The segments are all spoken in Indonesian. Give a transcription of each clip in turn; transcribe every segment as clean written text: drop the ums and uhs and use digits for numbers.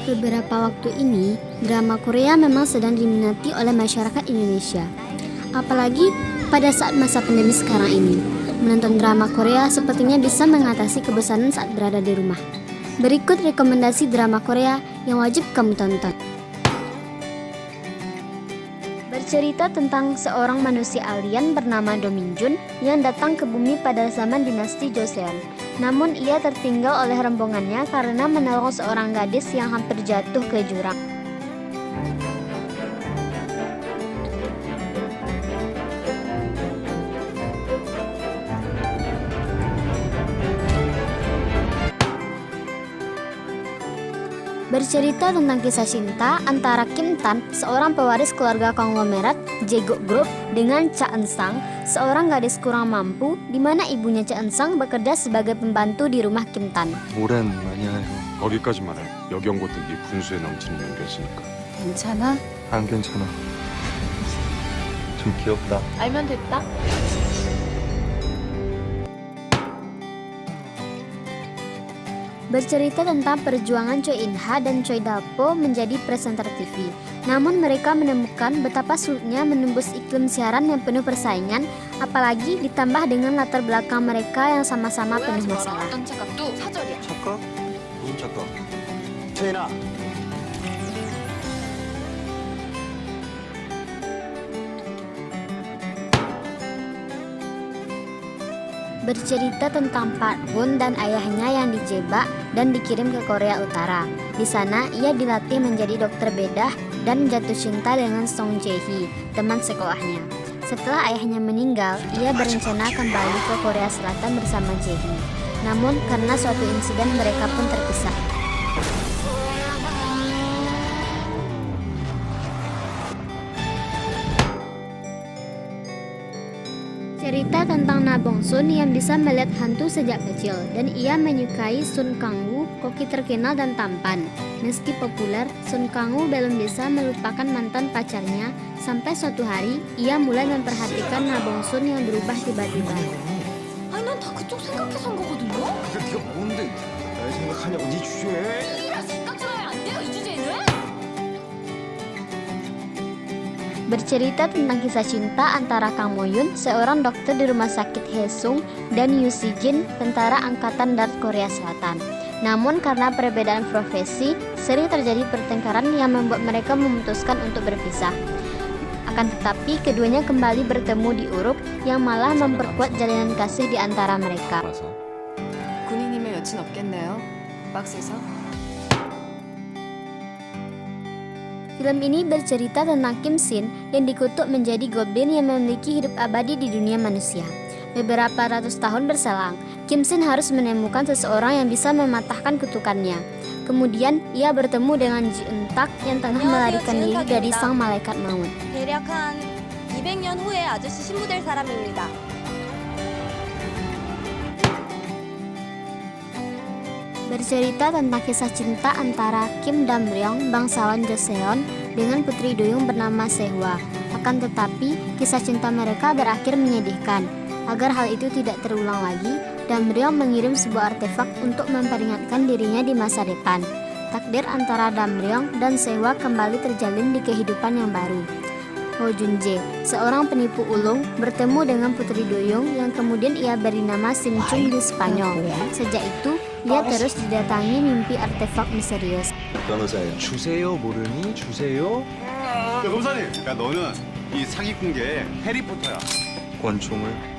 Beberapa waktu ini, drama Korea memang sedang diminati oleh masyarakat Indonesia. Apalagi pada saat masa pandemi sekarang ini. Menonton drama Korea sepertinya bisa mengatasi kebosanan saat berada di rumah. Berikut rekomendasi drama Korea yang wajib kamu tonton. Bercerita tentang seorang manusia alien bernama Do Min-jun yang datang ke bumi pada zaman dinasti Joseon. Namun ia tertinggal oleh rombongannya karena menolong seorang gadis yang hampir jatuh ke jurang. Bercerita tentang kisah cinta antara Kim Tan, seorang pewaris keluarga konglomerat Jaeguk Group, dengan Cha Eun-sang, seorang gadis kurang mampu, di mana ibunya Cha Eun-sang bekerja sebagai pembantu di rumah Kim Tan. 오랜 많이 해요. 거기까지 말해. 여기 온 것도 네 분수에 넘치는 연기였으니까. 괜찮아? 안 괜찮아. 좀 귀엽다. 알면 됐다. Bercerita tentang perjuangan Choi In-ha dan Choi Dal-po menjadi presenter TV. Namun mereka menemukan betapa sulitnya menembus iklim siaran yang penuh persaingan, apalagi ditambah dengan latar belakang mereka yang sama-sama penuh masalah. 어떤 착각도 사절이야. 착각? 무슨 착각? 채인아. Bercerita tentang Park Bun dan ayahnya yang dijebak dan dikirim ke Korea Utara. Di sana ia dilatih menjadi dokter bedah dan jatuh cinta dengan Song Jae-hee, teman sekolahnya. Setelah ayahnya meninggal, ia berencana kembali ke Korea Selatan bersama Jae-hee. Namun karena suatu insiden mereka pun terpisah. Cerita tentang Na Bong-sun yang bisa melihat hantu sejak kecil dan ia menyukai Sun Kang-woo, koki terkenal dan tampan. Meski populer, Sun Kang-woo belum bisa melupakan mantan pacarnya sampai suatu hari ia mulai memperhatikan Na Bong-sun yang berubah tiba-tiba. 아니 난 다 그쪽 생각해서 한 거거든요. 근데 네가 뭔데 날 생각하냐고 네 주제에. 이랑 생각 좀 하면 안 돼요 이 주제는? Bercerita tentang kisah cinta antara Kang Mo-yoon, seorang dokter di rumah sakit Haesung, dan Yoo Si-jin, tentara angkatan darat Korea Selatan. Namun karena perbedaan profesi, sering terjadi pertengkaran yang membuat mereka memutuskan untuk berpisah. Akan tetapi keduanya kembali bertemu di Uruk yang malah memperkuat jalinan kasih di antara mereka. 군인이면 여친 없겠네요. 박스에서. Film ini bercerita tentang Kim Sin yang dikutuk menjadi goblin yang memiliki hidup abadi di dunia manusia. Beberapa ratus tahun berselang, Kim Sin harus menemukan seseorang yang bisa mematahkan kutukannya. Kemudian ia bertemu dengan Ji Eun-tak yang tengah melarikan diri dari sang malaikat maut. 대략 한 200년 후에 아저씨 신부될 사람입니다. Bercerita tentang kisah cinta antara Kim Dam-ryong, bangsawan Joseon, dengan putri duyung bernama Sehwa. Akan tetapi, kisah cinta mereka berakhir menyedihkan. Agar hal itu tidak terulang lagi, Dam-ryong mengirim sebuah artefak untuk memperingatkan dirinya di masa depan. Takdir antara Dam-ryong dan Sehwa kembali terjalin di kehidupan yang baru. Ho Jun-jae, seorang penipu ulung, bertemu dengan putri duyung yang kemudian ia beri nama Sim Chung di Spanyol. Sejak itu, dia terus didatangi mimpi artefak misterius. 변호사예요. 주세요 모르니 주세요. 야, 검사님, 야 너는 이 사기꾼계 해리포터야. 권총을.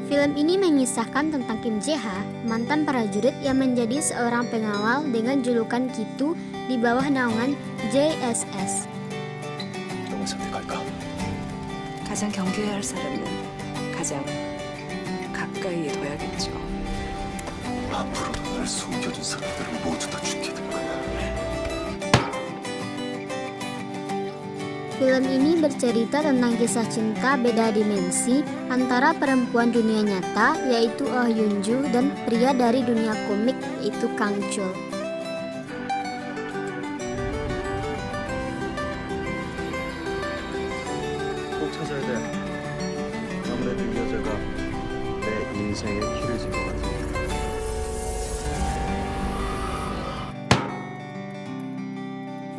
Film ini mengisahkan tentang Kim Jae-ha, mantan prajurit yang menjadi seorang pengawal dengan julukan Kitu di bawah naungan JSS. 누구 선택할까? 가장 경계해야 할 사람은 가장 가까이에 둬야겠죠. 앞으로도 날 숨겨둔 사람들은 모두 다 죽게 될 거야. Film ini bercerita tentang kisah cinta beda dimensi antara perempuan dunia nyata yaitu Oh Yoon-ju dan pria dari dunia komik yaitu Kang Chul. 꼭 찾아야 돼. 아무래도 이 여자가 내 인생의 키를 진 것 같아.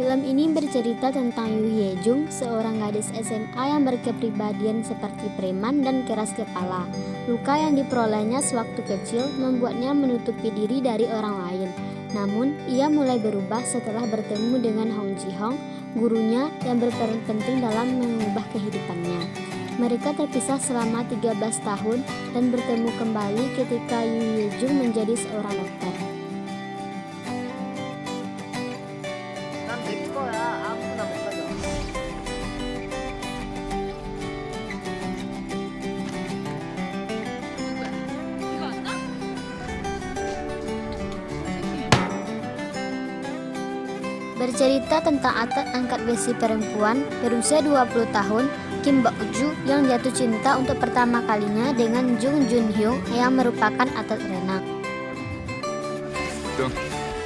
Film ini bercerita tentang Yoo Hye Jung, seorang gadis SMA yang berkepribadian seperti preman dan keras kepala. Luka yang diperolehnya sewaktu kecil membuatnya menutupi diri dari orang lain. Namun, ia mulai berubah setelah bertemu dengan Hong Ji Hong, gurunya yang berperan penting dalam mengubah kehidupannya. Mereka terpisah selama 13 tahun dan bertemu kembali ketika Yoo Hye Jung menjadi seorang dokter. Bercerita tentang atlet angkat besi perempuan berusia 20 tahun, Kim Bok-ju, yang jatuh cinta untuk pertama kalinya dengan Jung Jun-hyung yang merupakan atlet renang.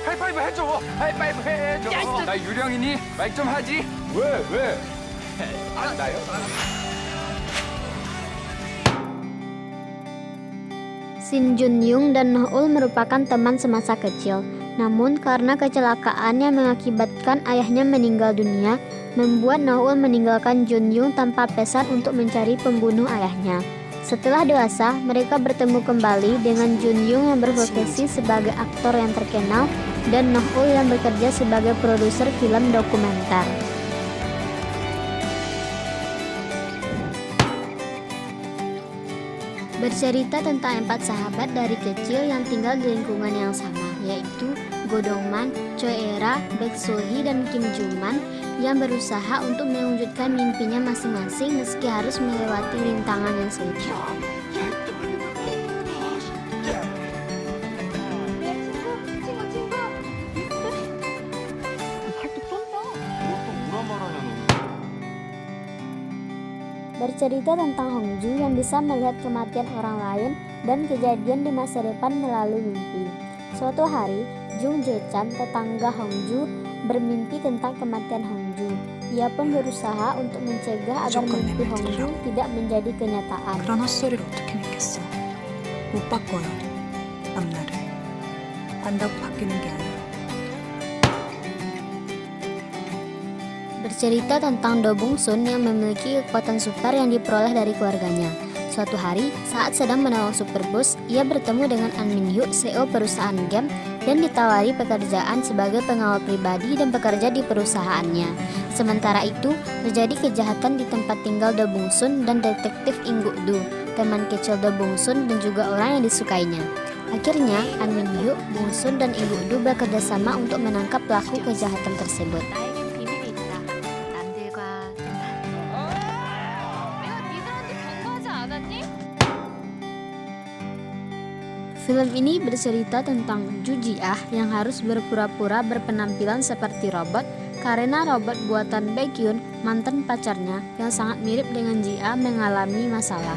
하이파이브 해줘. 하이파이브 해줘. 나 유령이니? 말 좀 하지. 왜? 나요? Shin Jun-young dan Noh-ul merupakan teman semasa kecil. Namun karena kecelakaan yang mengakibatkan ayahnya meninggal dunia, membuat Noh-ul meninggalkan Jun-young tanpa pesan untuk mencari pembunuh ayahnya. Setelah dewasa, mereka bertemu kembali dengan Jun-young yang berprofesi sebagai aktor yang terkenal dan Noh-ul yang bekerja sebagai produser film dokumenter. Bercerita tentang 4 sahabat dari kecil yang tinggal di lingkungan yang sama, yaitu Go Dong-man, Choi Era, Baek So-hee, dan Kim Joo-man yang berusaha untuk mewujudkan mimpinya masing-masing meski harus melewati rintangan yang sulit. Bercerita tentang Hong Ju yang bisa melihat kematian orang lain dan kejadian di masa depan melalui mimpi. Suatu hari, Jung Jae-chan, tetangga Hong Ju, bermimpi tentang kematian Hong Ju. Ia pun berusaha untuk mencegah agar mimpi Hong Ju tidak menjadi kenyataan. 그런 헛소리를 어떻게 믿겠어? 못 바꿔요. 앞날을. 안다고 바뀌는 게 아니야. Bercerita tentang Do Bung Sun yang memiliki kekuatan super yang diperoleh dari keluarganya. Suatu hari, saat sedang menolong Superbus, ia bertemu dengan An Min Hyuk, CEO perusahaan game, dan ditawari pekerjaan sebagai pengawal pribadi dan bekerja di perusahaannya. Sementara itu, terjadi kejahatan di tempat tinggal Do Bung Sun dan detektif In Guk Du, teman kecil Do Bung Sun dan juga orang yang disukainya. Akhirnya, An Min Hyuk, Bung Sun, dan In Guk Du bekerja sama untuk menangkap pelaku kejahatan tersebut. Film ini bercerita tentang Ju Ji-ah yang harus berpura-pura berpenampilan seperti robot karena robot buatan Baekhyun, mantan pacarnya yang sangat mirip dengan Ji-ah, mengalami masalah.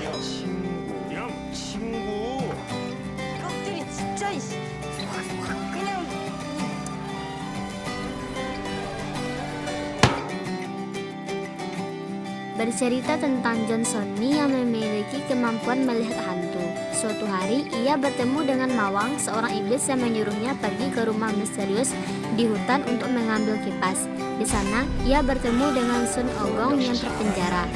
Bercerita tentang John Sonny yang memiliki kemampuan melihat hantu. Suatu hari, ia bertemu dengan Mawang, seorang iblis yang menyuruhnya pergi ke rumah misterius di hutan untuk mengambil kipas. Di sana, ia bertemu dengan Sun Ogong yang terpenjara.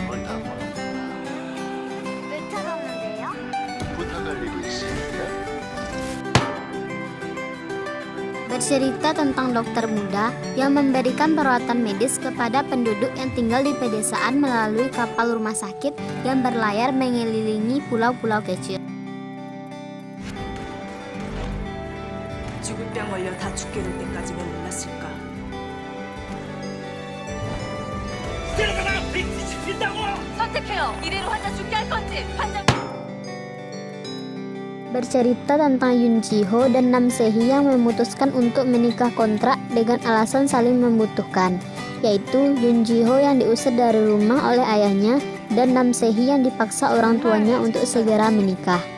Bercerita tentang dokter muda yang memberikan perawatan medis kepada penduduk yang tinggal di pedesaan melalui kapal rumah sakit yang berlayar mengelilingi pulau-pulau kecil. 죽을 병 걸려 다 죽게 될 때까지 왜 몰랐을까? 선택해요. 이대로 환자 죽게 할 건지 판정. Bercerita tentang Yoon Ji-ho dan Nam Se-hee yang memutuskan untuk menikah kontrak dengan alasan saling membutuhkan, yaitu Yoon Ji-ho yang diusir dari rumah oleh ayahnya dan Nam Se-hee yang dipaksa orang tuanya untuk segera menikah.